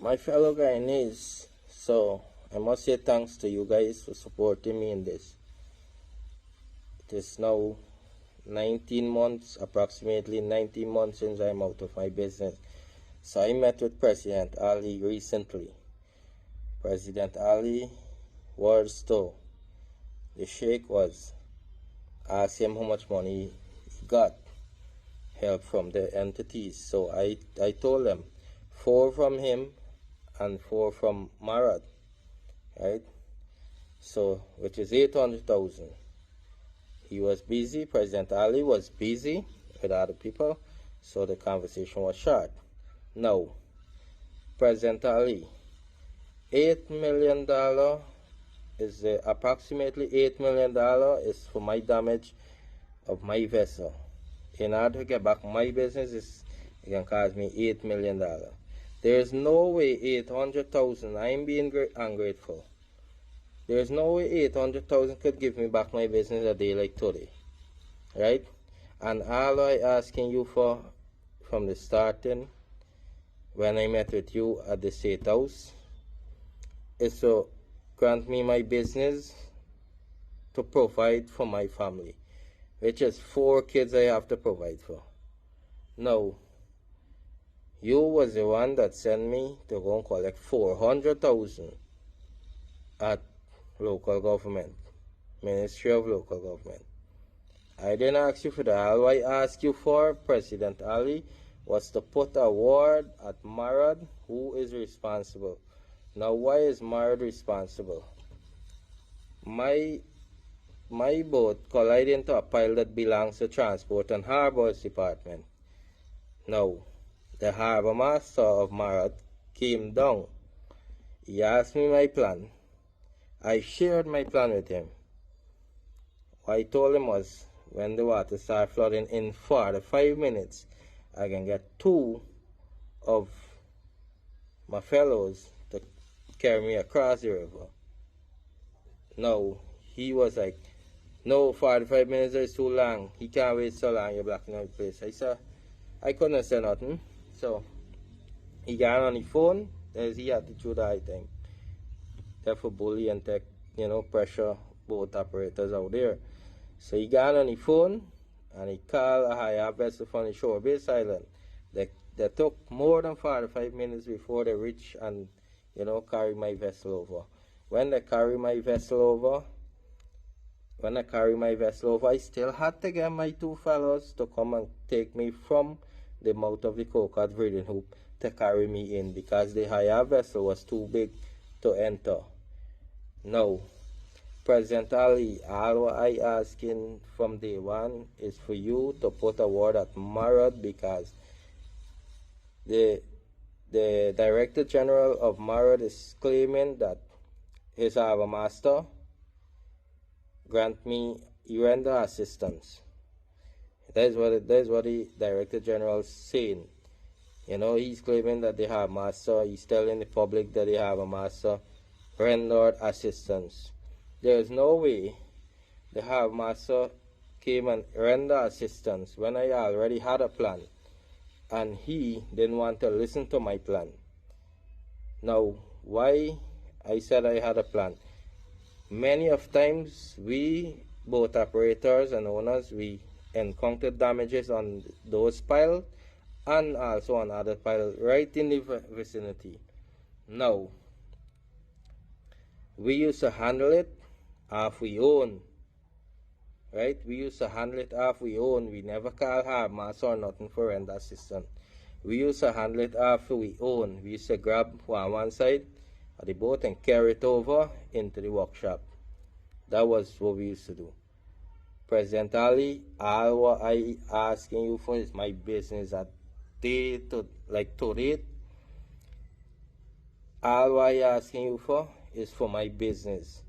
My fellow Guyanese, so I must say thanks to you guys for supporting me in this. It is now 19 months, approximately 19 months since I'm out of my business. So I met with President Ali recently. President Ali was to the Sheikh was asked him how much money he got, help from the entities. So I told them 4 from him and 4 from Bharrat, right? So which is 800,000. He was busy, President Ali was busy with other people, so the conversation was short. Now, President Ali, $8 million is approximately $8 million is for my damage of my vessel. In order to get back my business, it can cost me $8 million. There is no way 800,000, I'm being ungrateful. There is no way 800,000 could give me back my business a day like today, right? And all I asking you for from the starting, when I met with you at the State House, is to grant me my business to provide for my family, which is 4 kids I have to provide for. Now, you was the one that sent me to go and collect 400,000 at local government, Ministry of Local Government. I didn't ask you for that. All I asked you for, President Ali, was to put a word at Bharrat, who is responsible. Now, why is Bharrat responsible? My boat collided into a pile that belongs to Transport and Harbors Department. Now, the harbor master of Bharrat came down. He asked me my plan. I shared my plan with him. What I told him was, when the water started flooding in 45 minutes, I can get 2 of my fellows to carry me across the river. No, he was like, no, 45 minutes is too long. He can't wait so long, you're blocking out the place. I said, I couldn't say nothing. So, he got on the phone, there's the attitude I think. Therefore bully and take, pressure boat operators out there. So he got on the phone and he called a higher vessel from the shore base island. They took more than 45 minutes before they reached and carry my vessel over. When they carry my vessel over, I still had to get my 2 fellows to come and take me from the mouth of the Coquette Breeding Hoop to carry me in because the higher vessel was too big to enter. Now, President Ali, all I asking from day one is for you to put a word at Bharrat because the Director General of Bharrat is claiming that his harbor master grant me render assistance. That is what the Director General is saying. He's claiming that the harbor master, he's telling the public that the harbor master rendered assistance. There is no way the harbor master came and rendered assistance when I already had a plan and he didn't want to listen to my plan. Now, why I said I had a plan? Many of times we, boat operators and owners, we encountered damages on those piles and also on other piles right in the vicinity. Now, we used to handle it half we own, right? We used to handle it half we own. We never call harbor master or nothing for render assistance. We used to handle it after we own. We used to grab one side of the boat and carry it over into the workshop. That was what we used to do. President Ali, all what I asking you for is my business at day to date. All what I asking you for is for my business.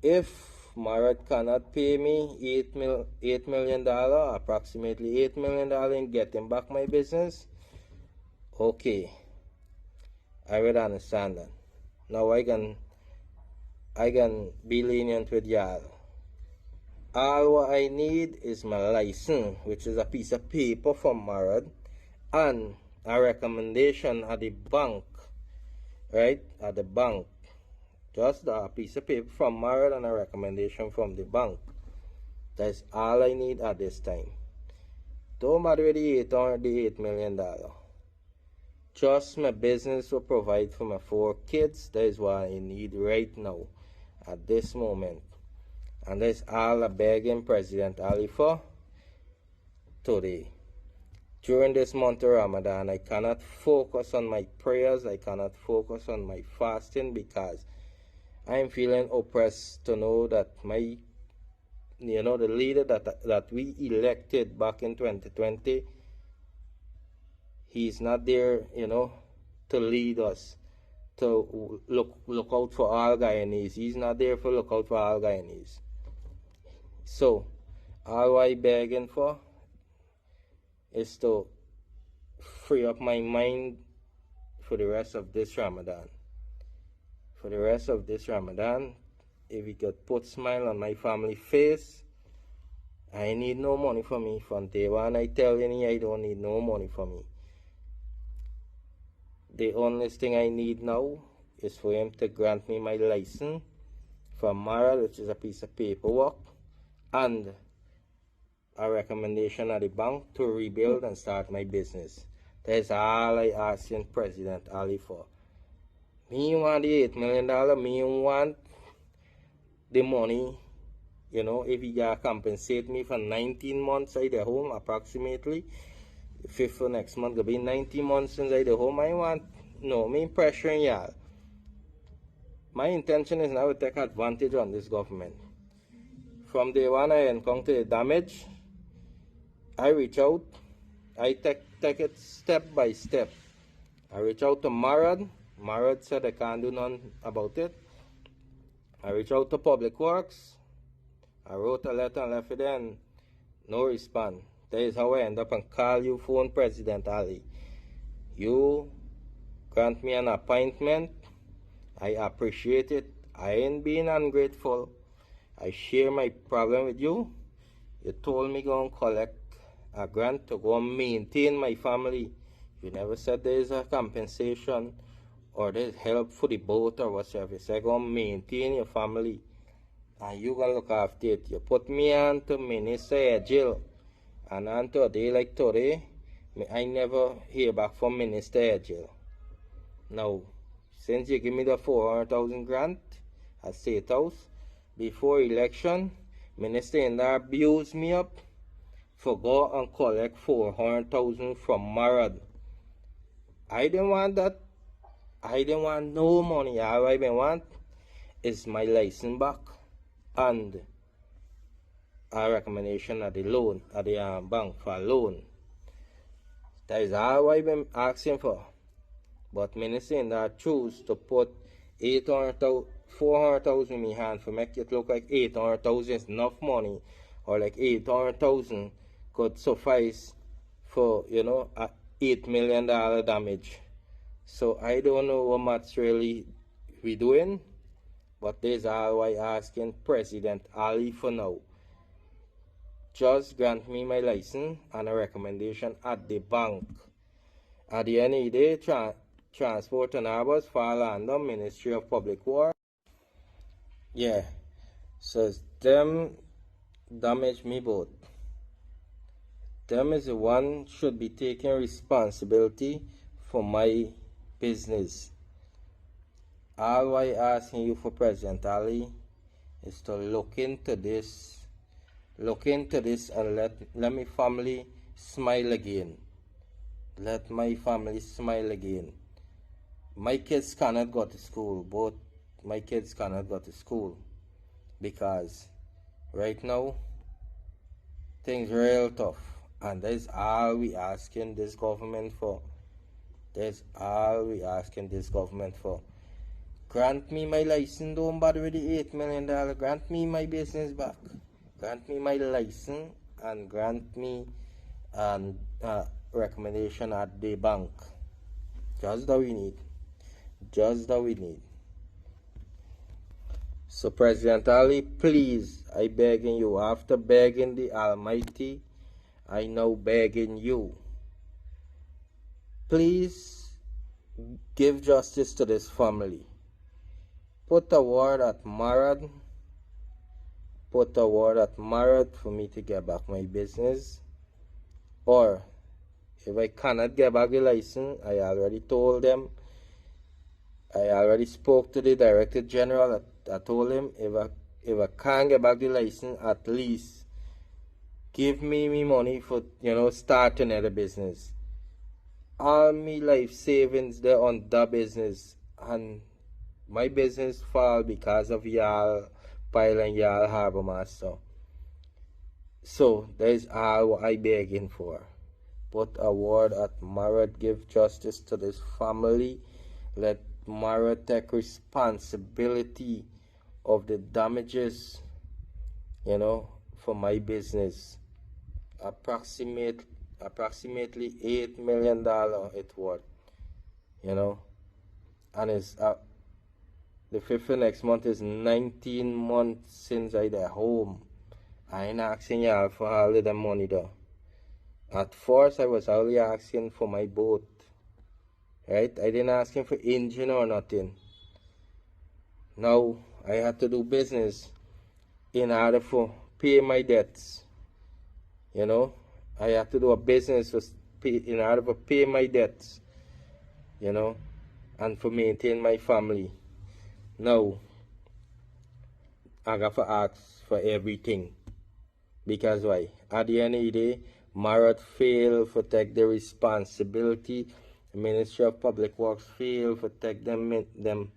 If Bharrat cannot pay me $8 million, approximately $8 million in getting back my business, okay, I will understand that. Now I can be lenient with y'all. All what I need is my license, which is a piece of paper from Bharrat, and a recommendation at the bank right, at the bank. Just a piece of paper from Bharrat and a recommendation from the bank. That's all I need at this time. Don't bother with the $8 million. Just my business will provide for my 4 kids. That is what I need right now, at this moment. And that's all I'm begging President Ali for today. During this month of Ramadan, I cannot focus on my prayers. I cannot focus on my fasting because I'm feeling oppressed to know that the leader that we elected back in 2020, he's not there, to lead us, to look out for all Guyanese. He's not there to look out for all Guyanese. So, all I begging for is to free up my mind for the rest of this Ramadan. For the rest of this Ramadan, if he could put smile on my family face, I need no money for me. From day one, I tell you, I don't need no money for me. The only thing I need now is for him to grant me my license from Bharrat, which is a piece of paperwork, and a recommendation at the bank to rebuild and start my business. That's all I asking President Ali for. Me want the $8 million, me want the money, if he can compensate me for 19 months inside the home, approximately. 5th of next month, will be 19 months inside the home. Me pressuring y'all. My intention is now to take advantage on this government. From day one I encounter the damage, I reach out, I take it step by step. I reach out to Bharrat. Bharrat said I can't do nothing about it. I reach out to Public Works. I wrote a letter and left it there and no response. That is how I end up and call you phone President Ali. You grant me an appointment. I appreciate it. I ain't being ungrateful. I share my problem with you. You told me go and collect a grant to go and maintain my family. You never said there is a compensation or there's help for the boat or whatever. You said go and maintain your family and you gonna look after it. You put me on to Minister Jail, and until a day like today, I never hear back from Minister Jail. Now, since you give me the 400,000 grant at State House before election, Minister Indar abused me up for go and collect 400,000 from Bharrat. I didn't want that. I didn't want no money. All I want is my license back and a recommendation at the loan, at the bank for a loan. That is all I've been asking for. But Minister Indar choose to put 400,000 in my hand for make it look like 800,000 is enough money, or like 800,000 could suffice for a $8 million damage. So I don't know what much really we doing, but this is all I asking President Ali for now. Just grant me my license and a recommendation at the bank. At the end of the day, Transport and Harbors fall under Ministry of Public Works. Yeah, so them damage me both. Them is the one should be taking responsibility for my business. All I asking you for President Ali is to look into this and let my family smile again. Let my family smile again. My kids cannot go to school. Both my kids cannot go to school because right now things are real tough, and that's all we asking this government for. That's all we asking this government for. Grant me my license. Don't bother with the $8 million. Grant me my business back. Grant me my license and grant me a recommendation at the bank. Just that we need. Just that we need. So President Ali, please, I begging you, after begging the Almighty, I now begging you. Please give justice to this family. Put a word at Bharrat. Put a word at Bharrat for me to get back my business. Or if I cannot get back the license, I already told them. I already spoke to the Director General. I told him if I can't get back the license, at least give me money for starting another business. All my life savings there on the business, and my business fall because of y'all pile and y'all harbor master. So that is all I begging for. Put a word at Bharrat, give justice to this family. Let Bharrat take responsibility of the damages, for my business. Approximately $8 million it worth, and it's the 5th of next month is 19 months since I there home. I ain't asking y'all for all of the money though. At first I was only asking for my boat, right? I didn't ask him for engine or nothing. Now I had to do business in order to pay my debts. I had to do a business in order to pay my debts, and for maintain my family. Now I got to ask for everything. Because why? At the end of the day, Bharrat failed to take the responsibility. The Ministry of Public Works failed to take them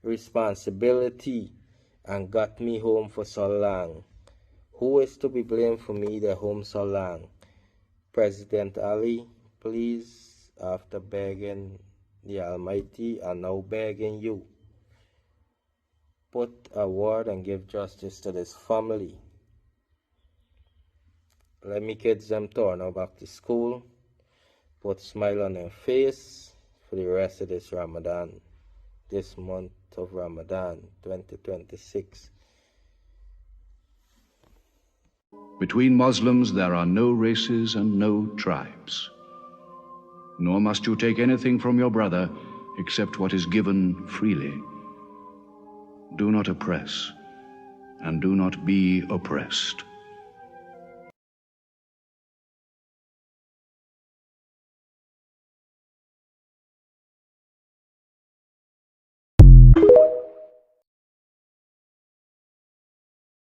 responsibility and got me home for so long. Who is to be blamed for me the home so long? President Ali, please, after begging the Almighty and now begging you, put a word and give justice to this family. Let me kids them turn now back to school. Put smile on their face for the rest of this Ramadan. This month of Ramadan 2026. Between Muslims there are no races and no tribes. Nor must you take anything from your brother except what is given freely. Do not oppress, and do not be oppressed.